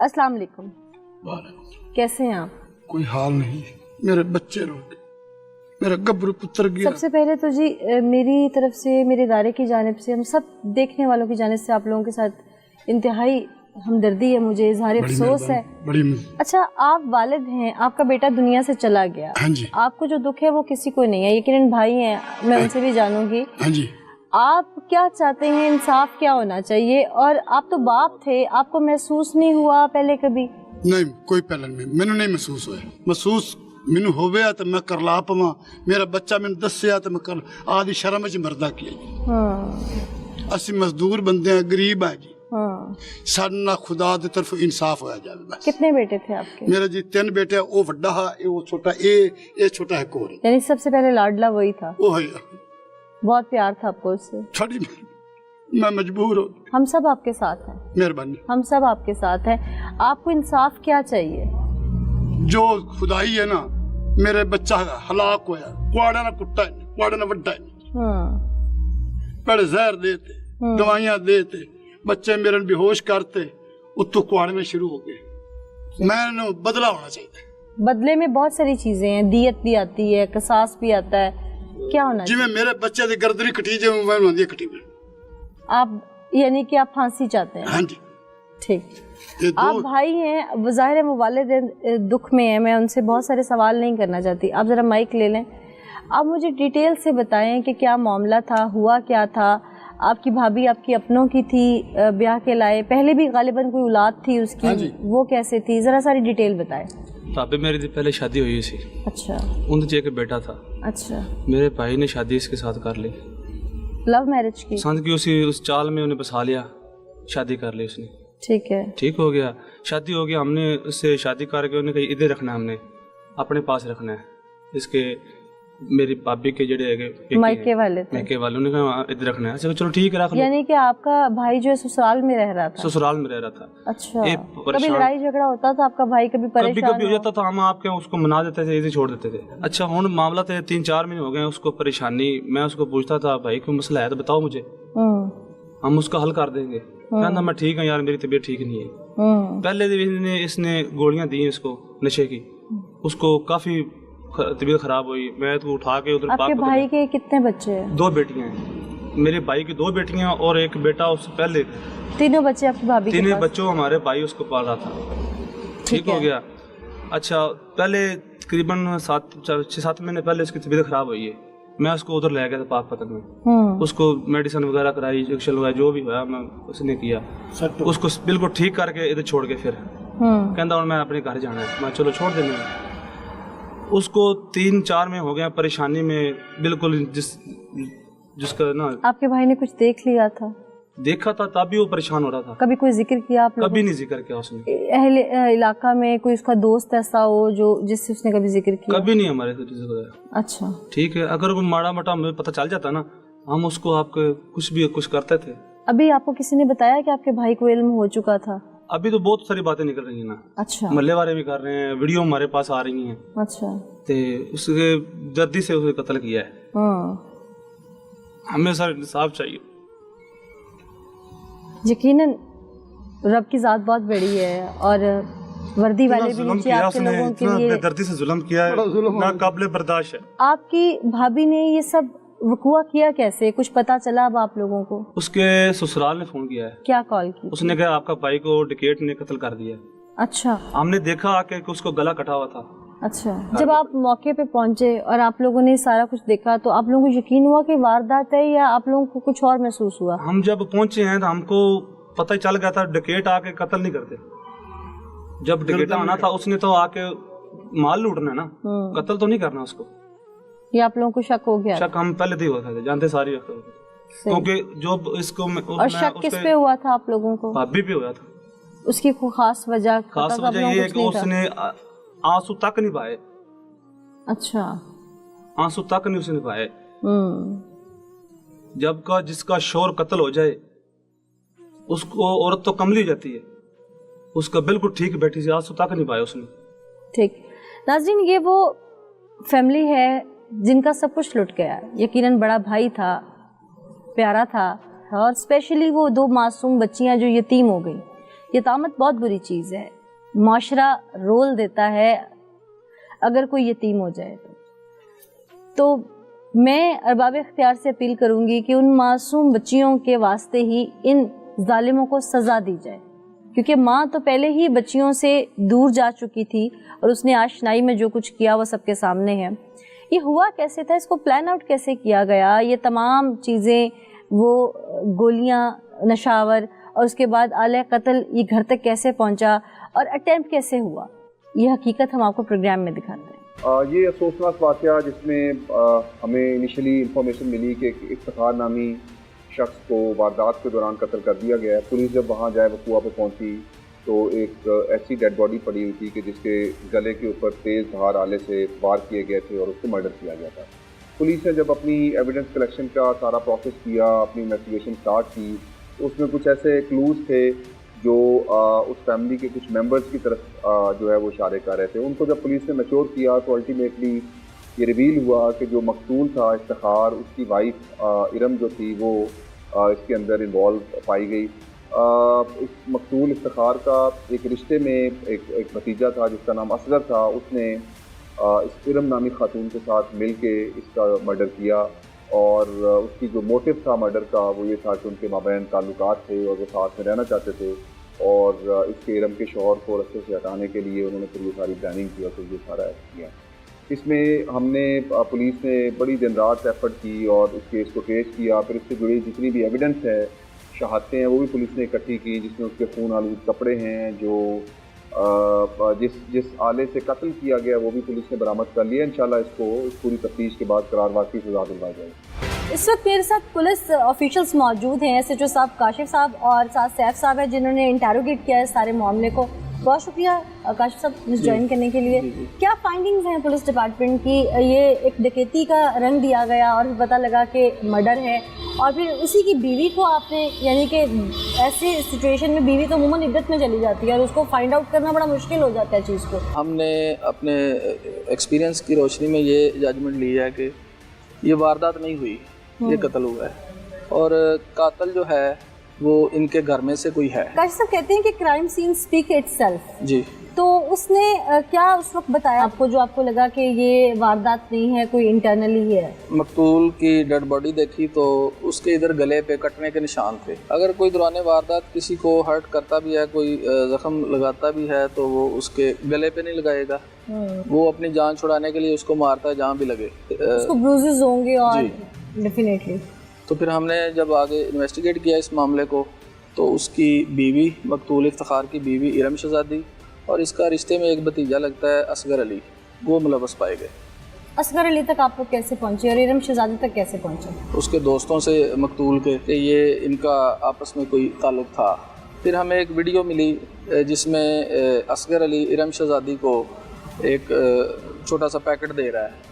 अस्सलाम वालेकुम। कैसे हैं आप? कोई हाल नहीं, मेरे बच्चे रो गए, मेरा गब्रू पुत्र गया। सबसे पहले तो जी मेरी तरफ से, मेरे इदारे की जानिब से, हम सब देखने वालों की जानिब से आप लोगों के साथ इंतहाई हमदर्दी है, मुझे इजहार अफसोस है। अच्छा, आप वालिद हैं, आपका बेटा दुनिया से चला गया। हाँ जी। आपको जो दुख है वो किसी को नहीं है, यकीनन भाई हैं, मैं उनसे भी जानूंगी। हाँ जी। आप क्या चाहते हैं, इंसाफ क्या होना चाहिए? और आप तो बाप थे, आपको महसूस नहीं हुआ पहले कभी? नहीं, कोई पहले नहीं, मैंने नहीं महसूस हुआ। महसूस मैनू होवे तो मैं कर ला पवा, मेरा बच्चा मैंने दसिया तो मैं कर आदि शर्म च मरदा किया। असी मजदूर बंदे हैं, गरीब है जी। साडा खुदा दी तरफ इंसाफ होया जावे बस। कितने बेटे थे आपके? मेरा जी 3 बेटे, वो वड्डा है, वो छोटा, ये छोटा है कोर। यानी सबसे पहले लाडला वही था? वो है, बहुत प्यार था आपको उससे? थोड़ी मैं मजबूर हूँ। हम सब आपके साथ हैं। मेहरबानी। हम सब आपके साथ हैं। आपको इंसाफ क्या चाहिए? जो खुदाई है ना, मेरे बच्चा हलाक होया, कुआड़ा ना कुट्टा है, कुआड़ा ना वड्डा है। पहले जहर देते, दवाइयां देते, बच्चे मेरे बेहोश करते, उत्तों कुआड़े में शुरू हो गए। मैंने बदला होना चाहिए। बदले में बहुत सारी चीजें हैं, दियत भी आती है, कसास भी आता है, क्या होना चाहिए? जिवें मेरे बच्चे दी गर्दनी कटी जाए, मैं उन्हां दी कटी। आप यानी कि आप फांसी चाहते हैं? हाँ जी। ठीक। आप भाई हैं, ज़ाहिर है वो वालिद दुख में है, मैं उनसे बहुत सारे सवाल नहीं करना चाहती। आप ज़रा माइक ले लें। आप मुझे डिटेल से बताएं कि क्या मामला था, हुआ क्या था? आपकी भाभी आपकी अपनों की थी, ब्याह के लाए, पहले भी गालिबन कोई औलाद थी उसकी? हाँ, वो कैसे थी, ज़रा सारी डिटेल बताएं। भाभी मेरी थी, पहले शादी हुई थी। अच्छा। उनसे एक बेटा था। अच्छा। मेरे भाई ने शादी इसके साथ कर ली। लव मैरिज की? संत की उस चाल में उन्हें बसा लिया, शादी कर ली उसने। ठीक है। ठीक हो गया, शादी हो गया, हमने उससे शादी करके उन्हें कहीं इधर रखना है, हमने अपने पास रखना है। इसके मेरी भाभी के जड़े मायके वाले उन्हें कहा इधर रखना है। अच्छा चलो ठीक है, रख लो। यानी कि आपका भाई जो है ससुराल में रह रहा था? ससुराल में रह रहा था। अच्छा। कभी लड़ाई झगड़ा होता था आपका भाई? कभी परेशान? कभी हो जाता था, हम आपके उसको मना देते थे, इसे छोड़ देते थे। अच्छा, हुन मामला थे 3-4 महीने हो गए उसको परेशानी। मैं उसको पूछता था, भाई कोई मसला है तो बताओ मुझे, हम उसका हल कर देंगे। कहना मैं ठीक है यार, मेरी तबीयत ठीक नहीं है। पहले दिन इसने गोलियां दी इसको नशे की, उसको काफी तबीयत खराब हुई। मैं तो उठा के उधर। आपके भाई के कितने बच्चे हैं? 2 बेटियां हैं। मेरे भाई की 2 बेटियां और एक बेटा उससे पहले। तीनों बच्चे आपकी भाभी के? तीनों बच्चों हमारे भाई उसको पाल रहा था। ठीक हो गया। अच्छा, पहले तकरीबन 6-7 महीने पहले उसकी तबीयत खराब हुई है। मैं उसको उधर ले गया था पाक पतन में, उसको मेडिसिन वगैरह कराई, इंजेक्शन लगाया, जो भी हुआ मैं उसने किया। उसको बिल्कुल ठीक करके इधर छोड़ के फिर कहता मैं अपने घर जाना है। मैं चलो छोड़ देने। उसको 3-4 में हो गया परेशानी में बिल्कुल, जिसका ना आपके भाई ने कुछ देख लिया था? देखा था, तब भी वो परेशान हो रहा था। कभी कोई जिक्र किया आप लोगों? कभी नहीं जिक्र किया उसने। अहले इलाका में कोई उसका दोस्त ऐसा हो जो जिससे उसने कभी जिक्र किया? कभी नहीं हमारे से जिक्र। अच्छा। ठीक है, अगर कोई माड़ा मोटा हमें पता चल जाता ना, हम उसको आपके कुछ करते थे। अभी आपको किसी ने बताया कि आपके भाई को इल्म हो चुका था? अभी तो बहुत सारी बातें निकल रही है ना। अच्छा। मल्ले वाले भी कर रहे हैं, वीडियो हमारे पास आ रही हैं। अच्छा। ते उसके जल्दी से उसे कत्ल किया है। हमें सर इंसाफ चाहिए। यकीनन रब की जात बहुत बड़ी है, और वर्दी वाले भी नीचे आपके लोगों के लिए बेदर्दी से जुल्म किया है, नाकाबिले बर्दाश्त है। आपकी भाभी ने ये सब वकुआ किया कैसे, कुछ पता चला अब आप लोगों को? उसके ससुराल ने फोन किया है। क्या कॉल की? उसने कहा आपका भाई को डकैत ने कत्ल कर दिया। अच्छा। हमने देखा आके कि उसको गला कटा हुआ था। अच्छा। जब आप मौके पे पहुंचे और आप लोगों ने सारा कुछ देखा, तो आप लोगों को यकीन हुआ कि वारदात है, या आप लोगों को कुछ और महसूस हुआ? हम जब पहुंचे हैं तो हमको पता ही चल गया था, डकैत आके कत्ल नहीं करते। जब डकैत आना था उसने तो आके माल लूटना ना, कत्ल तो नहीं करना उसको। ये आप लोगों को शक हो गया? शक हम पहले ही हुआ था, जानते सारी, क्योंकि जो इसको और शक किस पे हुआ था आप लोगों को? भाभी पे हुआ था। उसकी कोई खास वजह ये है कि उसने आंसू तक नहीं पाए। अच्छा। आंसू तक नहीं उसने पाए। जब का जिसका शोर कत्ल हो जाए उसको औरत तो कमली जाती है, उसका बिल्कुल ठीक बैठी से आंसू तक नहीं पाए उसने। ठीक। नाज़रीन, ये वो फैमिली है जिनका सब कुछ लुट गया। यकीनन बड़ा भाई था, प्यारा था, और स्पेशली वो 2 मासूम बच्चियां जो यतीम हो गई। یتامت بہت بری چیز ہے، معاشرہ رول دیتا ہے اگر کوئی یتیم ہو جائے تو میں ارباب اختیار سے اپیل کروں گی کہ ان معصوم بچیوں کے واسطے ہی ان ظالموں کو سزا دی جائے، کیونکہ ماں تو پہلے ہی بچیوں سے دور جا چکی تھی اور اس نے آشنائی میں جو کچھ کیا وہ سب کے سامنے ہے۔ یہ ہوا کیسے تھا، اس کو پلان آؤٹ کیسے کیا گیا، یہ تمام چیزیں، وہ گولیاں، نشاور، اور اس کے بعد آلہ قتل یہ گھر تک کیسے پہنچا اور اٹیمپٹ کیسے ہوا، یہ حقیقت ہم آپ کو پروگرام میں دکھاتے ہیں۔ یہ افسوسناک واقعہ جس میں ہمیں انیشلی انفارمیشن ملی کہ ایک افتخار نامی شخص کو واردات کے دوران قتل کر دیا گیا ہے۔ پولیس جب وہاں جائے وقوع پہ پہنچی تو ایک ایسی ڈیڈ باڈی پڑی ہوئی تھی کہ جس کے گلے کے اوپر تیز دھار آلے سے وار کیے گئے تھے اور اس کو مرڈر کیا گیا تھا۔ پولیس نے جب اپنی ایویڈنس کلیکشن کا سارا پروسیس کیا، اپنی انویسٹیگیشن سٹارٹ کی، تو اس میں کچھ ایسے کلوز تھے جو اس فیملی کے کچھ ممبرز کی طرف جو ہے وہ اشارے کر رہے تھے۔ ان کو جب پولیس نے میچور کیا تو الٹیمیٹلی یہ ریویل ہوا کہ جو مقتول تھا افتخار، اس کی وائف ارم جو تھی وہ اس کے اندر انوالو پائی گئی۔ اس مقتول افتخار کا ایک رشتے میں ایک بھتیجا تھا جس کا نام اصغر تھا، اس نے اس ارم نامی خاتون کے ساتھ مل کے اس کا مرڈر کیا، اور اس کی جو موٹیو تھا مرڈر کا وہ یہ تھا کہ ان کے مابین تعلقات تھے اور وہ ساتھ میں رہنا چاہتے تھے، اور اس کے ارم کے شوہر کو رستے سے ہٹانے کے لیے انہوں نے پھر یہ ساری پلاننگ کی اور پھر یہ سارا کیا۔ اس میں ہم نے پولیس نے بڑی دن رات ایفرٹ کی اور اس کیس کو ٹریس کیا، پھر اس سے جڑی جتنی بھی ایویڈنس ہے، شہادتیں ہیں، وہ بھی پولیس نے اکٹھی کی، جس میں اس کے خون آلود کپڑے ہیں، جو جس آلے سے قتل کیا گیا وہ بھی پولیس نے برآمد کر لیا۔ انشاءاللہ اس کو اس پوری تفتیش کے بعد قرار واقعی سزا دلوائی جائے گی۔ اس وقت میرے ساتھ پولیس آفیشلز موجود ہیں، SHO صاحب کاشف صاحب اور ساتھ سیف صاحب ہیں جنہوں نے انٹیروگیٹ کیا ہے سارے معاملے کو۔ بہت شکریہ کاشف صاحب جوائن کرنے کے لیے۔ کیا فائنڈنگز ہیں پولیس ڈپارٹمنٹ کی؟ یہ ایک ڈکیتی کا رنگ دیا گیا اور پتہ لگا کہ مرڈر ہے، اور پھر اسی کی بیوی کو آپ نے، یعنی کہ ایسی سچویشن میں بیوی تو عموماً عدت میں چلی جاتی ہے اور اس کو فائنڈ آؤٹ کرنا بڑا مشکل ہو جاتا ہے چیز کو۔ ہم نے اپنے ایکسپیرینس کی روشنی میں یہ ججمنٹ لی ہے کہ یہ واردات نہیں ہوئی، یہ قتل ہوا ہے، اور قاتل جو ہے وہ ان کے گھر میں سے کوئی ہے۔ کاشف صاحب کہتے ہیں کہ crime scene speak itself, جی، تو اس نے کیا اس وقت بتایا آپ کو جو آپ کو لگا کہ یہ واردات نہیں ہے، کوئی انٹرنلی ہے؟ مقتول کی ڈیڈ باڈی دیکھی تو اس کے ادھر گلے پہ کٹنے کے نشان تھے۔ اگر کوئی دوران واردات کسی کو ہرٹ کرتا بھی ہے، کوئی زخم لگاتا بھی ہے تو وہ اس کے گلے پہ نہیں لگائے گا، وہ اپنی جان چھڑانے کے لیے اس کو مارتا ہے جہاں بھی لگے، اس کو بروزز ہوں گے اور ڈیفینیٹلی۔ تو پھر ہم نے جب آگے انویسٹیگیٹ کیا اس معاملے کو تو اس کی بیوی، مقتول افتخار کی بیوی ارم شہزادی، اور اس کا رشتے میں ایک بھتیجا لگتا ہے اصغر علی، وہ ملوث پائے گئے۔ اصغر علی تک آپ لوگ کیسے پہنچے اور ارم شہزادی تک کیسے پہنچے؟ اس کے دوستوں سے مقتول کے کہ یہ ان کا آپس میں کوئی تعلق تھا۔ پھر ہمیں ایک ویڈیو ملی جس میں اصغر علی ارم شہزادی کو ایک چھوٹا سا پیکٹ دے رہا ہے،